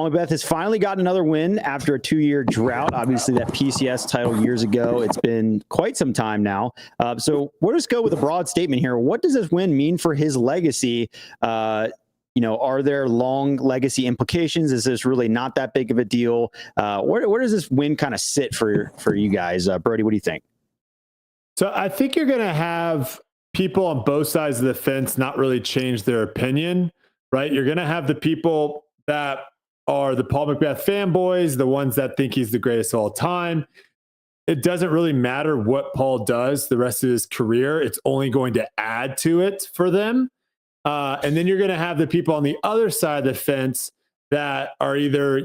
Paul McBeth has finally gotten another win after a 2-year drought. Obviously, that PCS title years ago. It's been quite some time now. So we'll just go with a broad statement here. What does this win mean for his legacy? Are there long legacy implications? Is this really not that big of a deal? Where does this win kind of sit for you guys? Brodie, what do you think? So I think you're going to have people on both sides of the fence not really change their opinion, right? You're going to have the people that are the Paul McBeth fanboys, the ones that think he's the greatest of all time. It doesn't really matter what Paul does the rest of his career. It's only going to add to it for them. And then you're going to have the people on the other side of the fence that are either,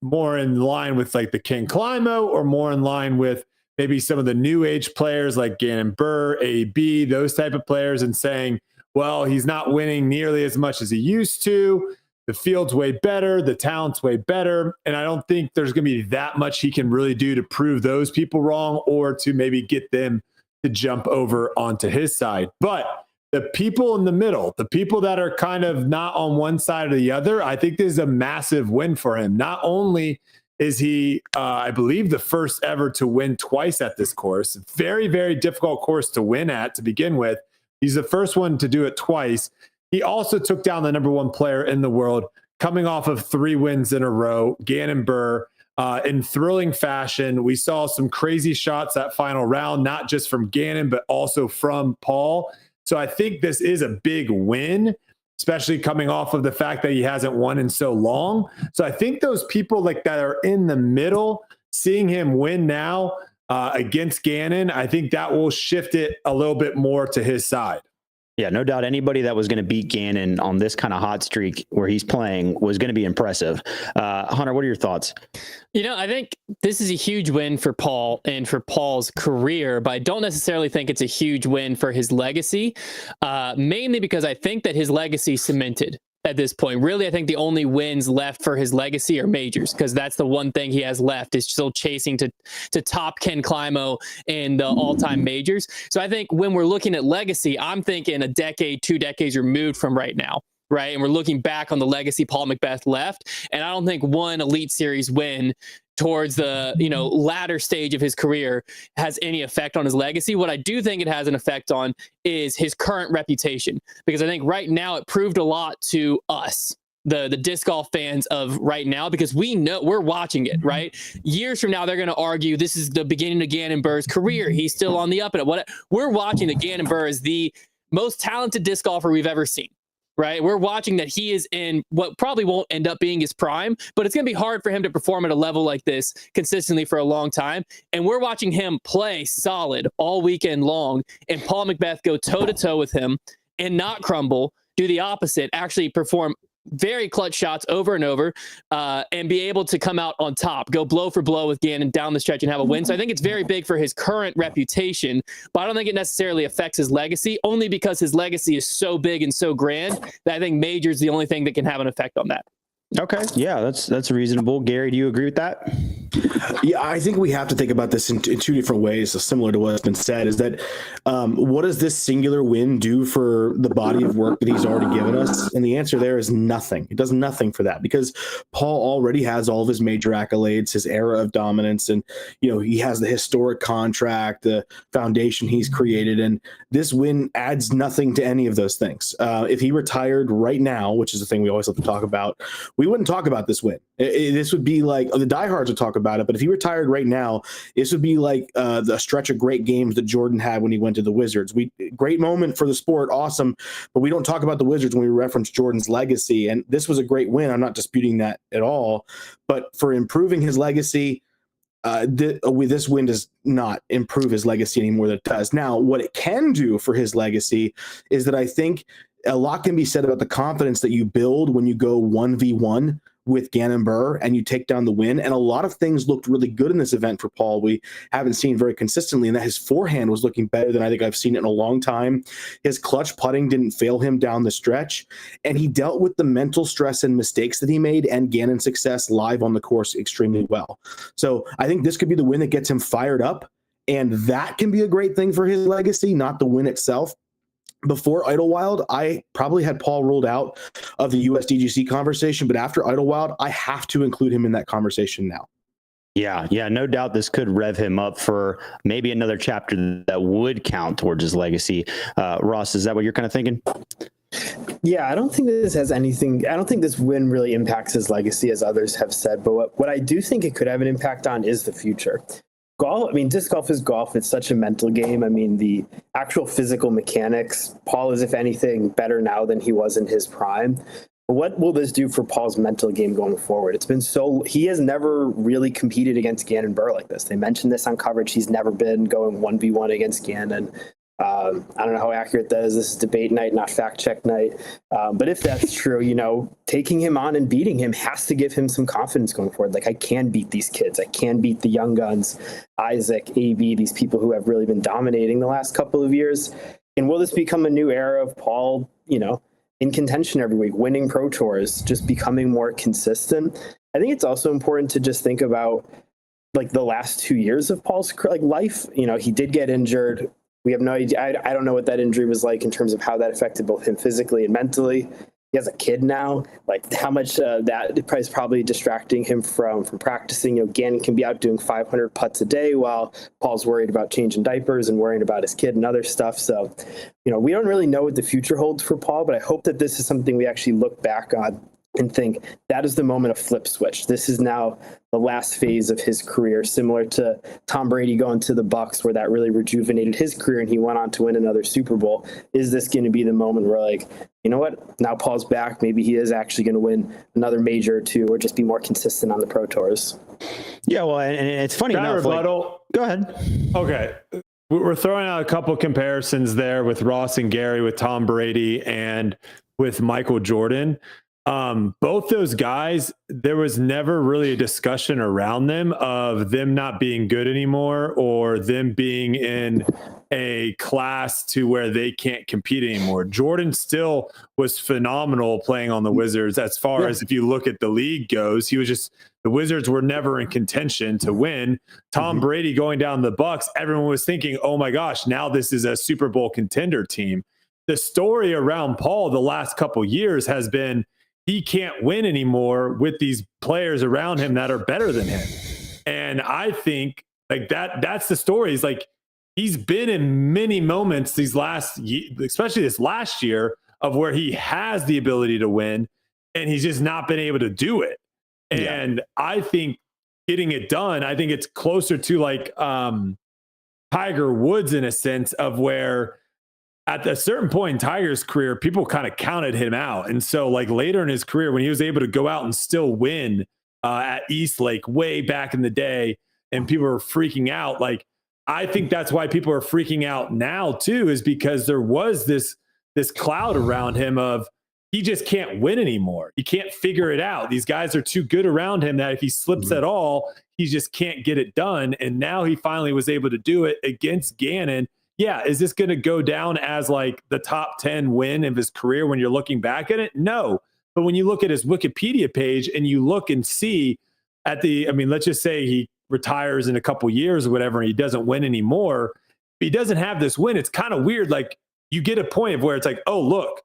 more in line with like the King Climo or more in line with maybe some of the new age players like Gannon Burr, AB, those type of players, and saying, well, he's not winning nearly as much as he used to. The field's way better. The talent's way better. And I don't think there's going to be that much he can really do to prove those people wrong or to maybe get them to jump over onto his side. But the people in the middle, the people that are kind of not on one side or the other, I think this is a massive win for him. Not only is he, I believe, the first ever to win twice at this course. Very, very difficult course to win at to begin with. He's the first one to do it twice. He also took down the number one player in the world, coming off of 3 wins in a row, Gannon Burr, in thrilling fashion. We saw some crazy shots that final round, not just from Gannon, but also from Paul. So I think this is a big win, especially coming off of the fact that he hasn't won in so long. So I think those people like that are in the middle, seeing him win now against Gannon, I think that will shift it a little bit more to his side. Yeah, no doubt anybody that was going to beat Gannon on this kind of hot streak where he's playing was going to be impressive. Hunter, what are your thoughts? I think this is a huge win for Paul and for Paul's career, but I don't necessarily think it's a huge win for his legacy, mainly because I think that his legacy cemented at this point. Really, I think the only wins left for his legacy are majors, because that's the one thing he has left, is still chasing to top Ken Climo in the all-time majors. So I think when we're looking at legacy, I'm thinking a decade, 2 decades removed from right now, right? And we're looking back on the legacy Paul McBeth left, and I don't think one Elite Series win towards the latter stage of his career has any effect on his legacy. What I do think it has an effect on is his current reputation, because I think right now it proved a lot to us, the disc golf fans of right now, because we know we're watching it, right? Years from now, they're going to argue this is the beginning of Gannon Burr's career. He's still on the up and up. What we're watching, that Gannon Burr is the most talented disc golfer we've ever seen. Right. We're watching that he is in what probably won't end up being his prime, but it's going to be hard for him to perform at a level like this consistently for a long time. And we're watching him play solid all weekend long, and Paul McBeth go toe to toe with him and not crumble, do the opposite, actually perform very clutch shots over and over, and be able to come out on top, go blow for blow with Gannon down the stretch and have a win. So I think it's very big for his current reputation, but I don't think it necessarily affects his legacy, only because his legacy is so big and so grand that I think major's the only thing that can have an effect on that. Okay. Yeah, that's reasonable. Gary, do you agree with that? Yeah, I think we have to think about this in 2 different ways, so similar to what's been said, is that what does this singular win do for the body of work that he's already given us? And the answer there is nothing. It does nothing for that, because Paul already has all of his major accolades, his era of dominance, and he has the historic contract, the foundation he's created, and this win adds nothing to any of those things. If he retired right now, which is the thing we always have to talk about, we wouldn't talk about this win. This would be like, the diehards would talk about it, but if he retired right now, this would be like the stretch of great games that Jordan had when he went to the Wizards. Great moment for the sport, awesome, but we don't talk about the Wizards when we reference Jordan's legacy, and this was a great win. I'm not disputing that at all, but for improving his legacy, this win does not improve his legacy any more than it does. Now, what it can do for his legacy is that I think a lot can be said about the confidence that you build when you go 1v1 with Gannon Burr and you take down the win. And a lot of things looked really good in this event for Paul. We haven't seen very consistently, and that his forehand was looking better than I think I've seen it in a long time. His clutch putting didn't fail him down the stretch, and he dealt with the mental stress and mistakes that he made and Gannon's success live on the course extremely well. So I think this could be the win that gets him fired up, and that can be a great thing for his legacy, not the win itself. before Idlewild, I probably had Paul ruled out of the USDGC conversation, but after Idlewild, I have to include him in that conversation now. Yeah, no doubt this could rev him up for maybe another chapter that would count towards his legacy. Ross, is that what you're kind of thinking? Yeah, I don't think this has anything. I don't think this win really impacts his legacy, as others have said. But what I do think it could have an impact on is the future. Golf, I mean, disc golf is golf. It's such a mental game. I mean, the actual physical mechanics, Paul is, if anything, better now than he was in his prime. But what will this do for Paul's mental game going forward? It's been he has never really competed against Gannon Buhr like this. They mentioned this on coverage. He's never been going 1v1 against Gannon. I don't know how accurate that is. This is debate night, not fact check night. But if that's true, taking him on and beating him has to give him some confidence going forward. Like, I can beat these kids. I can beat the young guns, Isaac, AB, these people who have really been dominating the last couple of years. And will this become a new era of Paul, in contention every week, winning pro tours, just becoming more consistent? I think it's also important to just think about like the last 2 years of Paul's life. He did get injured. We have no idea. I don't know what that injury was like in terms of how that affected both him physically and mentally. He has a kid now. Like, how much that is probably distracting him from practicing. Gannon can be out doing 500 putts a day while Paul's worried about changing diapers and worrying about his kid and other stuff. So, we don't really know what the future holds for Paul, but I hope that this is something we actually look back on and think that is the moment of flip switch. This is now the last phase of his career, similar to Tom Brady going to the Bucs, where that really rejuvenated his career and he went on to win another Super Bowl. Is this going to be the moment where, like, you know what, now Paul's back, maybe he is actually going to win another major or two, or just be more consistent on the pro tours? Yeah, well, and it's funny enough. Go ahead. Okay. We're throwing out a couple comparisons there with Ross and Gary, with Tom Brady and with Michael Jordan. Both those guys, there was never really a discussion around them of them not being good anymore, or them being in a class to where they can't compete anymore. Jordan still was phenomenal playing on the Wizards. As far as if you look at the league goes, the Wizards were never in contention to win. Tom Brady going down the Bucs, everyone was thinking, oh my gosh, now this is a Super Bowl contender team. The story around Paul the last couple years has been, he can't win anymore with these players around him that are better than him. And I think like that's the story. Is like, he's been in many moments especially this last year, of where he has the ability to win and he's just not been able to do it. And I think getting it done, I think it's closer to like Tiger Woods in a sense, of where at a certain point in Tiger's career, people kind of counted him out. And so like later in his career, when he was able to go out and still win at East Lake way back in the day, and people were freaking out, like, I think that's why people are freaking out now too, is because there was this cloud around him of, he just can't win anymore. He can't figure it out. These guys are too good around him that if he slips at all, he just can't get it done. And now he finally was able to do it against Gannon. Yeah, is this going to go down as like the top 10 win of his career when you're looking back at it? No. But when you look at his Wikipedia page and you look and see let's just say he retires in a couple years or whatever, and he doesn't win anymore. If he doesn't have this win, it's kind of weird. Like, you get a point of where it's like, oh, look,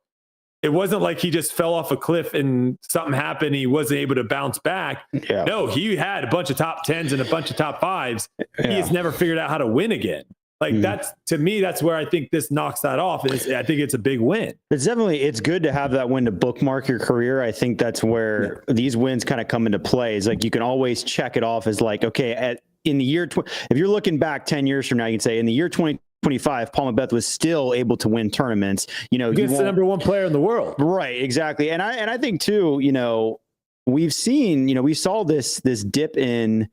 it wasn't like he just fell off a cliff and something happened, he wasn't able to bounce back. Yeah. No, he had a bunch of top 10s and a bunch of top 5s. Yeah. He has never figured out how to win again. Like, that's, to me, that's where I think this knocks that off. And I think it's a big win. It's good to have that win to bookmark your career. I think that's where these wins kind of come into play. Is like, you can always check it off as like, okay, in the year, if you're looking back 10 years from now, you can say in the year 2025, Paul McBeth was still able to win tournaments. Against the number one player in the world. Right. Exactly. And I think too, we saw this dip in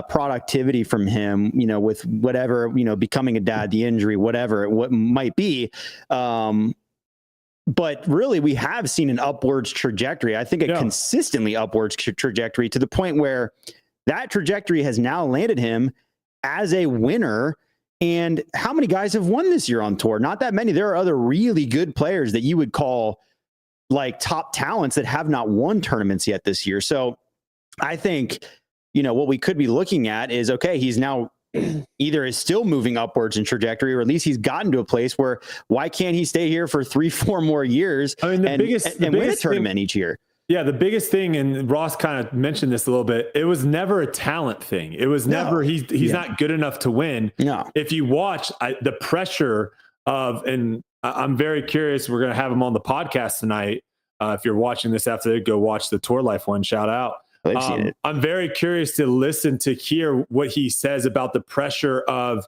productivity from him, with whatever, becoming a dad, the injury, whatever what might be. But really, we have seen an upwards trajectory. I think a consistently upwards trajectory, to the point where that trajectory has now landed him as a winner. And how many guys have won this year on tour? Not that many. There are other really good players that you would call like top talents that have not won tournaments yet this year. So I think, what we could be looking at is, okay, he's now either is still moving upwards in trajectory, or at least he's gotten to a place where why can't he stay here for 3-4 more years I mean, and win a tournament each year? Yeah, the biggest thing, and Ross kind of mentioned this a little bit, it was never a talent thing. It was never he's not good enough to win. No. If you watch the pressure of, and I'm very curious, we're going to have him on the podcast tonight. If you're watching this after, go watch the Tour Life one. Shout out. I've seen it. I'm very curious to listen to hear what he says about the pressure of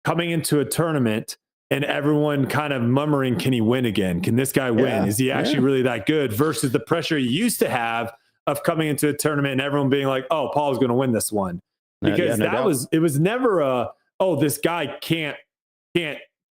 coming into a tournament and everyone kind of murmuring, can he win again? Can this guy win? Yeah. Is he actually really that good? Versus the pressure he used to have of coming into a tournament and everyone being like, oh, Paul's going to win this one. Because it was never this guy can't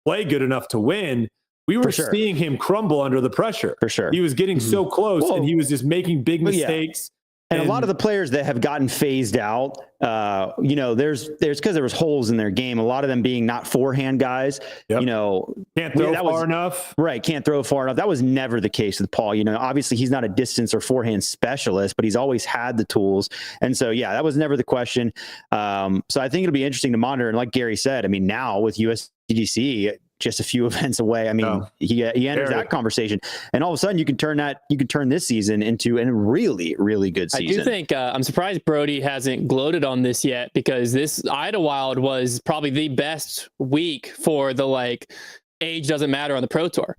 play good enough to win. We were seeing him crumble under the pressure. For sure. He was getting so close and he was just making big mistakes. And a lot of the players that have gotten phased out, there's because there was holes in their game. A lot of them being not forehand guys. Yep. Can't throw far enough. Right, can't throw far enough. That was never the case with Paul. Obviously he's not a distance or forehand specialist, but he's always had the tools. And so, that was never the question. So I think it'll be interesting to monitor. And like Gary said, I mean, now with USDGC just a few events away, I mean, he enters that conversation, and all of a sudden you can turn this season into a really, really good season. I do think I'm surprised Brodie hasn't gloated on this yet, because this Idlewild was probably the best week for the age doesn't matter on the Pro Tour.